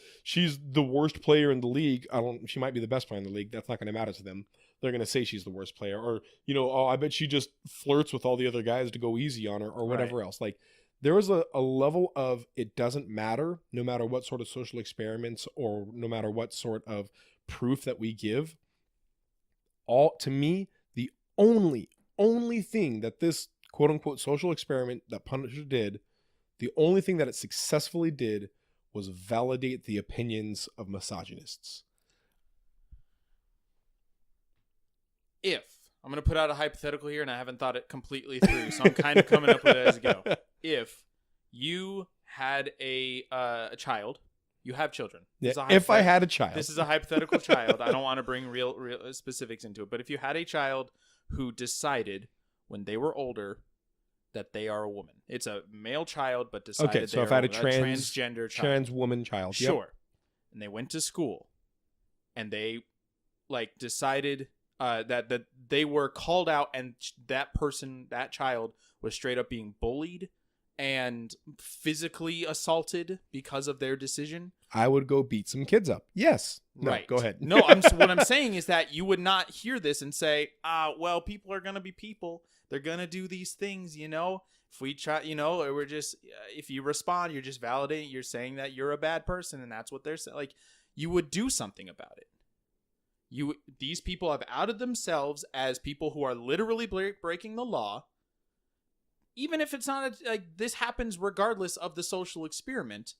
worst player in the league. She might be the best player in the league. That's not going to matter to them. They're going to say she's the worst player. Or, oh, I bet she just flirts with all the other guys to go easy on her or whatever else. Like, there is a level of it doesn't matter, no matter what sort of social experiments or no matter what sort of proof that we give. To me, the only thing that this quote unquote social experiment that Punisher did, the only thing that it successfully did was validate the opinions of misogynists. If I'm going to put out a hypothetical here, and I haven't thought it completely through, so I'm kind of coming up with it as I go. If you had a child, you have children. Yeah, if I had a child. This is a hypothetical child. I don't want to bring real specifics into it. But if you had a child who decided when they were older that they are a woman. It's a male child, but decided okay, so if I had a transgender child. Trans woman child. Sure. Yep. And they went to school and they decided that they were called out, and that child was straight up being bullied and physically assaulted because of their decision. I would go beat some kids up. Yes. No, right. Go ahead. No, what I'm saying is that you would not hear this and say, well, people are going to be people. They're going to do these things, If we try, we're just, if you respond, you're just validating, you're saying that you're a bad person, and that's what they're saying. Like, you would do something about it. These people have outed themselves as people who are literally breaking the law. Even if it's not this happens regardless of the social experiment.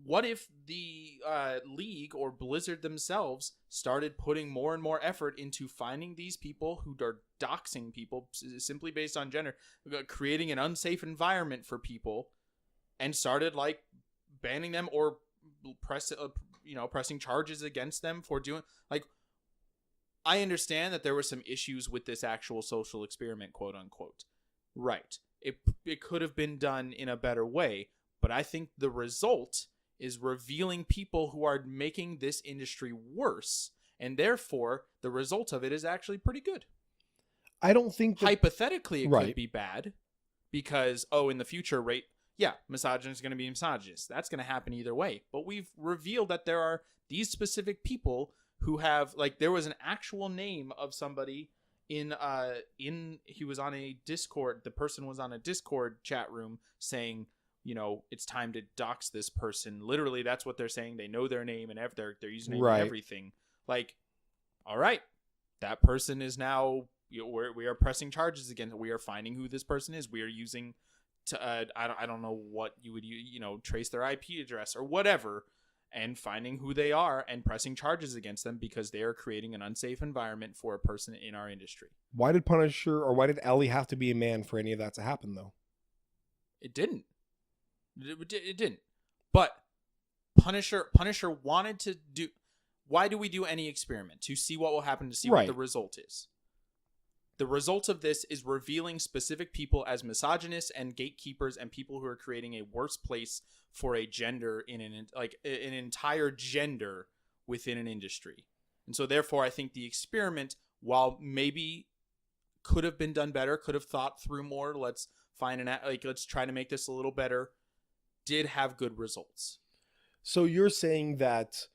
What if the league or Blizzard themselves started putting more and more effort into finding these people who are doxing people simply based on gender, creating an unsafe environment for people, and started banning them or pressing charges against them for doing I understand that there were some issues with this actual social experiment, quote unquote. Right. It could have been done in a better way, but But I think the result is revealing people who are making this industry worse, and therefore the result of it is actually pretty good. I don't think that, hypothetically it Right. could be bad because in the future, misogynist is going to be misogynist. That's going to happen either way. But we've revealed that there are these specific people who have, like, there was an actual name of somebody he was on a Discord. The person was on a Discord chat room saying, it's time to dox this person. Literally, that's what they're saying. They know their name and their username Right. and everything. Like, all right, that person is now, we are pressing charges against. We are finding who this person is. We are using I don't know what you would trace their IP address or whatever, and finding who they are and pressing charges against them because they are creating an unsafe environment for a person in our industry. why did Ellie have to be a man for any of that to happen, though? It didn't. It didn't. But Punisher wanted to do. Why do we do any experiment? To see what will happen, to see Right. what the result is. The result of this is revealing specific people as misogynists and gatekeepers and people who are creating a worse place for a gender in an entire gender within an industry. And so therefore I think the experiment, while maybe could have been done better, could have thought through more, let's try to make this a little better, did have good results. So you're saying that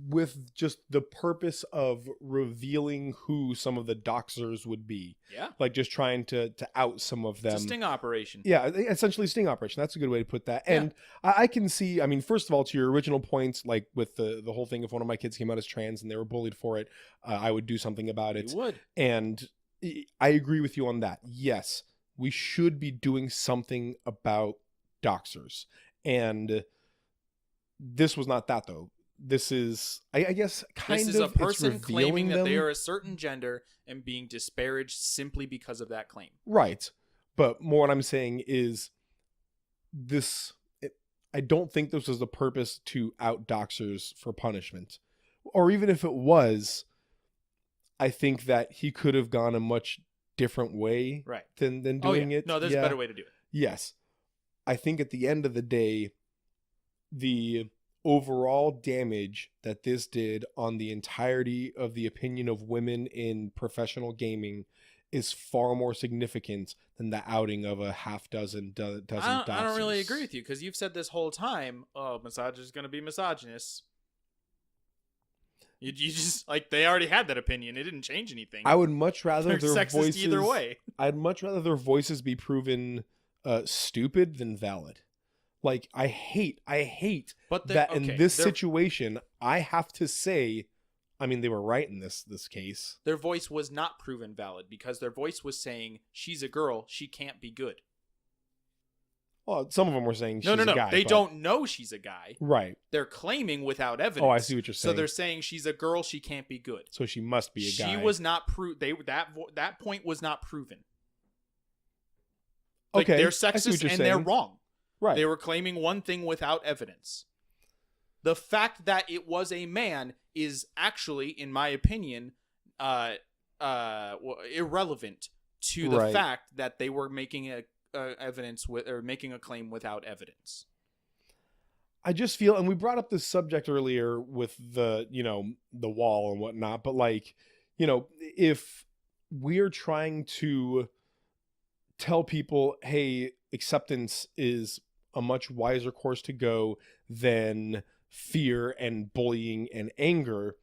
with just the purpose of revealing who some of the doxers would be, Yeah. like just trying to out some of them. It's a sting operation. Yeah, essentially sting operation. That's a good way to put that. And I can see, I mean, first of all, to your original points, like with the whole thing, if one of my kids came out as trans and they were bullied for it, I would do something about it. You would. And I agree with you on that. Yes, we should be doing something about doxers. And this was not that, though. This is, I guess, this is a person claiming that them. they are a certain gender and being disparaged simply because of that claim. Right. But more what I'm saying is I don't think this was the purpose to out doxers for punishment. Or even if it was, I think that he could have gone a much different way than doing it. No, there's a better way to do it. Yes. I think at the end of the day, the overall damage that this did on the entirety of the opinion of women in professional gaming is far more significant than the outing of a half dozen doxers. I don't really agree with you, because you've said this whole time, misogynist is going to be misogynist. You just, like, they already had that opinion. It didn't change anything. I would much rather They're their sexist voices either way. I'd much rather their voices be proven stupid than valid. Like, I hate in this situation, I have to say, I mean, they were right in this case. Their voice was not proven valid because their voice was saying, she's a girl, she can't be good. Well, some of them were saying she's a guy. They don't know she's a guy. Right. They're claiming without evidence. Oh, I see what you're saying. So they're saying she's a girl, she can't be good. So she must be a guy. She was not that point was not proven. Like, okay. They're sexist and they're wrong. Right. They were claiming one thing without evidence. The fact that it was a man is actually, in my opinion, irrelevant to the fact that they were making making a claim without evidence. I just feel, and we brought up this subject earlier with the wall and whatnot, but like, if we're trying to tell people, hey, acceptance is a much wiser course to go than fear and bullying and anger.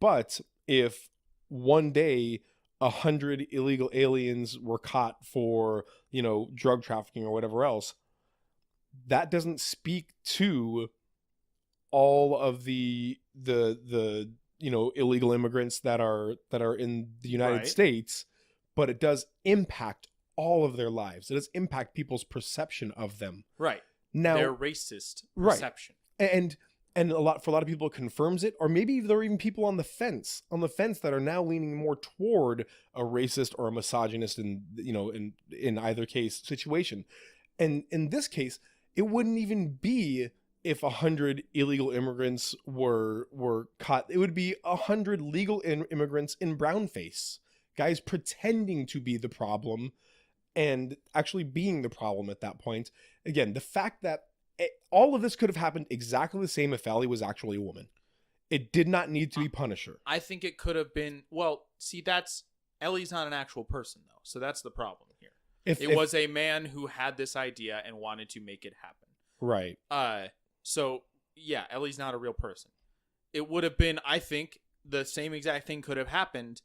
But if one day 100 illegal aliens were caught for, drug trafficking or whatever else, that doesn't speak to all of the illegal immigrants that are in the United States, but it does impact all of their lives. It does impact people's perception of them. Right. Now, their racist perception. And for a lot of people it confirms it, or maybe there are even people on the fence that are now leaning more toward a racist or a misogynist in either case situation. And in this case, it wouldn't even be if 100 illegal immigrants were caught. It would be 100 legal immigrants in brownface, guys pretending to be the problem and actually being the problem at that point. Again, the fact that all of this could have happened exactly the same if Ellie was actually a woman. It did not need to be Punisher. I think it could have been. Well, see, Ellie's not an actual person though, so that's the problem here. It was a man who had this idea and wanted to make it happen. Right. So yeah, Ellie's not a real person. It would have been, I think, the same exact thing could have happened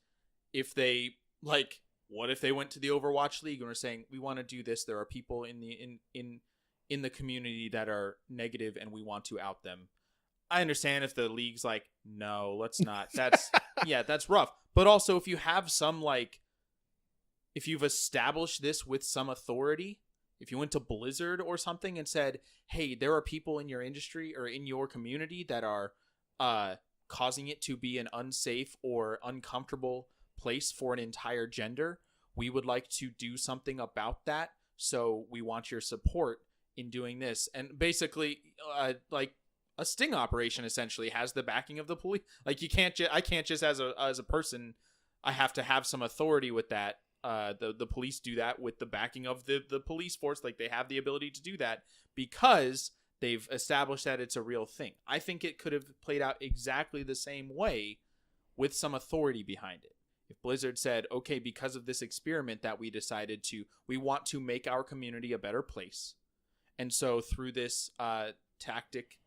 if they what if they went to the Overwatch League and were saying, we want to do this. There are people in the community that are negative and we want to out them. I understand if the league's like, no, let's not. That's that's rough. But also if you have some if you've established this with some authority, if you went to Blizzard or something and said, hey, there are people in your industry or in your community that are causing it to be an unsafe or uncomfortable place for an entire gender, we would like to do something about that. So we want your support in doing this. And basically, a sting operation essentially has the backing of the police. I can't just as a person, I have to have some authority with that. The police do that with the backing of the police force. They have the ability to do that because they've established that it's a real thing. I think it could have played out exactly the same way with some authority behind it. If Blizzard said, okay, because of this experiment that we decided we want to make our community a better place. And so through this tactic,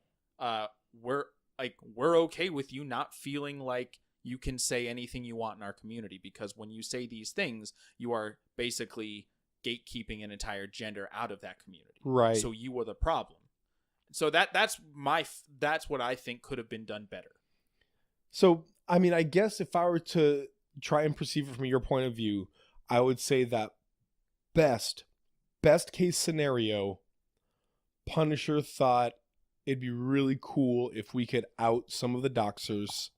we're okay with you not feeling like you can say anything you want in our community, because when you say these things, you are basically gatekeeping an entire gender out of that community. Right. So you were the problem. So that's what I think could have been done better. So, I mean, I guess if I were to try and perceive it from your point of view, I would say that best case scenario, Punisher thought it'd be really cool if we could out some of the doxers.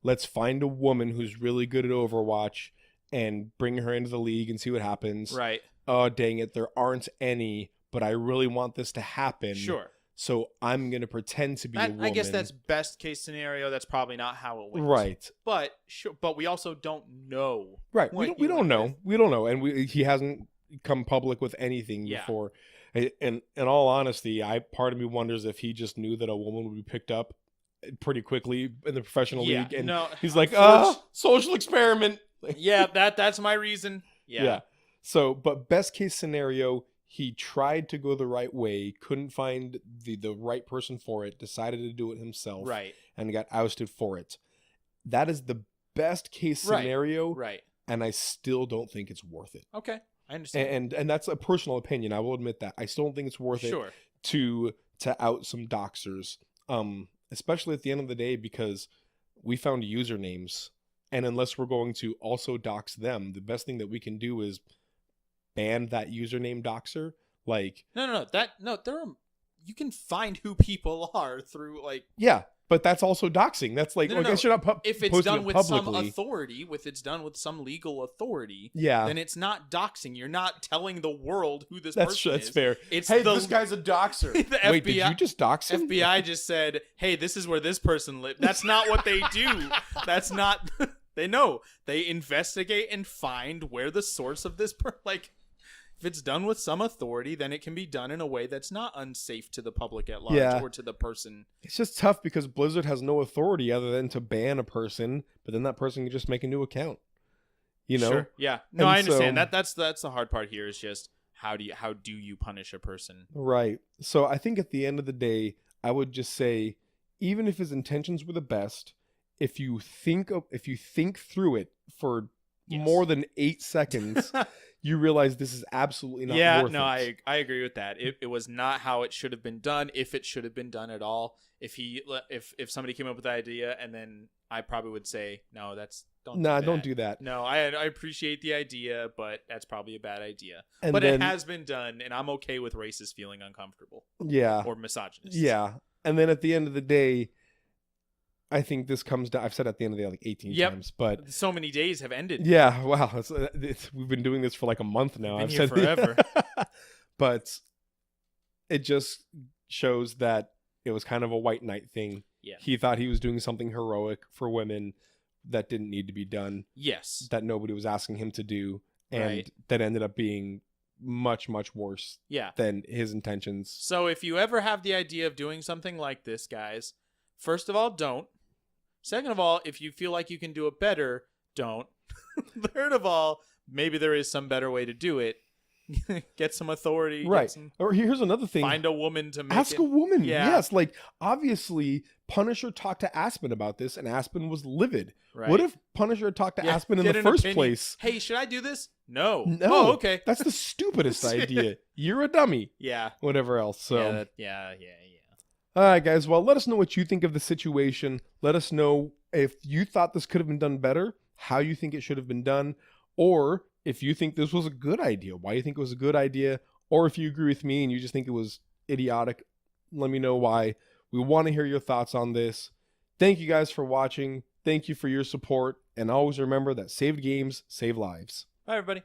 Let's find a woman who's really good at Overwatch and bring her into the league and see what happens. Right. Oh, dang it. There aren't any, but I really want this to happen. Sure. So I'm going to pretend to be a woman. I guess that's best case scenario. That's probably not how it went. Right. But sure, but we also don't know. Right. We don't know. We don't know. And he hasn't come public with anything before. And in all honesty, part of me wonders if he just knew that a woman would be picked up pretty quickly in the professional league. And he's like, social experiment. Yeah, that's my reason. Yeah. So, but best case scenario, he tried to go the right way, couldn't find the right person for it, decided to do it himself, right, and got ousted for it. That is the best case scenario, right? And I still don't think it's worth it. Okay, I understand. And that's a personal opinion. I will admit that. I still don't think it's worth it to out some doxers, especially at the end of the day, because we found usernames, and unless we're going to also dox them, the best thing that we can do is ban that username doxer. You can find who people are through but that's also doxing. That's I guess you're not if it's done with some authority, if it's done with some legal authority, then it's not doxing. You're not telling the world who this person is. That's fair. It's this guy's a doxer. The Wait, FBI, did you just dox him? FBI just said, hey, this is where this person lived. That's not what they do. That's not they know. They investigate and find where the source of this if it's done with some authority, then it can be done in a way that's not unsafe to the public at large or to the person. It's just tough because Blizzard has no authority other than to ban a person, but then that person can just make a new account. You know? Sure. Yeah. No, I understand. That's the hard part here is just how do you punish a person? Right. So I think at the end of the day, I would just say, even if his intentions were the best, if you think through it for more than 8 seconds, you realize this is absolutely not worth it. I agree with that. It was not how it should have been done, if it should have been done at all. If somebody came up with the idea and then I probably would say, no, don't do that. No, I appreciate the idea, but that's probably a bad idea. But it has been done, and I'm okay with racists feeling uncomfortable. Yeah. Or misogynists. Yeah. And then at the end of the day, I think this comes down. I've said at the end of the day 18 times, but so many days have ended. Yeah, wow. We've been doing this for a month now. I've said forever. But it just shows that it was kind of a white knight thing. Yeah. He thought he was doing something heroic for women that didn't need to be done. Yes. That nobody was asking him to do, and that ended up being much, much worse Yeah. than his intentions. So if you ever have the idea of doing something like this, guys, first of all, don't. Second of all, if you feel like you can do it better, don't. Third of all, maybe there is some better way to do it. Get some authority. Right. Or here's another thing. Find a woman to make Ask a woman. Yeah. Yes. Like, obviously, Punisher talked to Aspen about this, and Aspen was livid. Right. What if Punisher talked to Aspen in Get the an first opinion. place? Hey, should I do this? No. No. Oh, okay. That's the stupidest idea. You're a dummy. Yeah. Whatever else. So. Yeah. All right, guys. Well, let us know what you think of the situation. Let us know if you thought this could have been done better, how you think it should have been done, or if you think this was a good idea, why you think it was a good idea, or if you agree with me and you just think it was idiotic, let me know why. We want to hear your thoughts on this. Thank you guys for watching. Thank you for your support. And always remember that saved games save lives. Bye, everybody.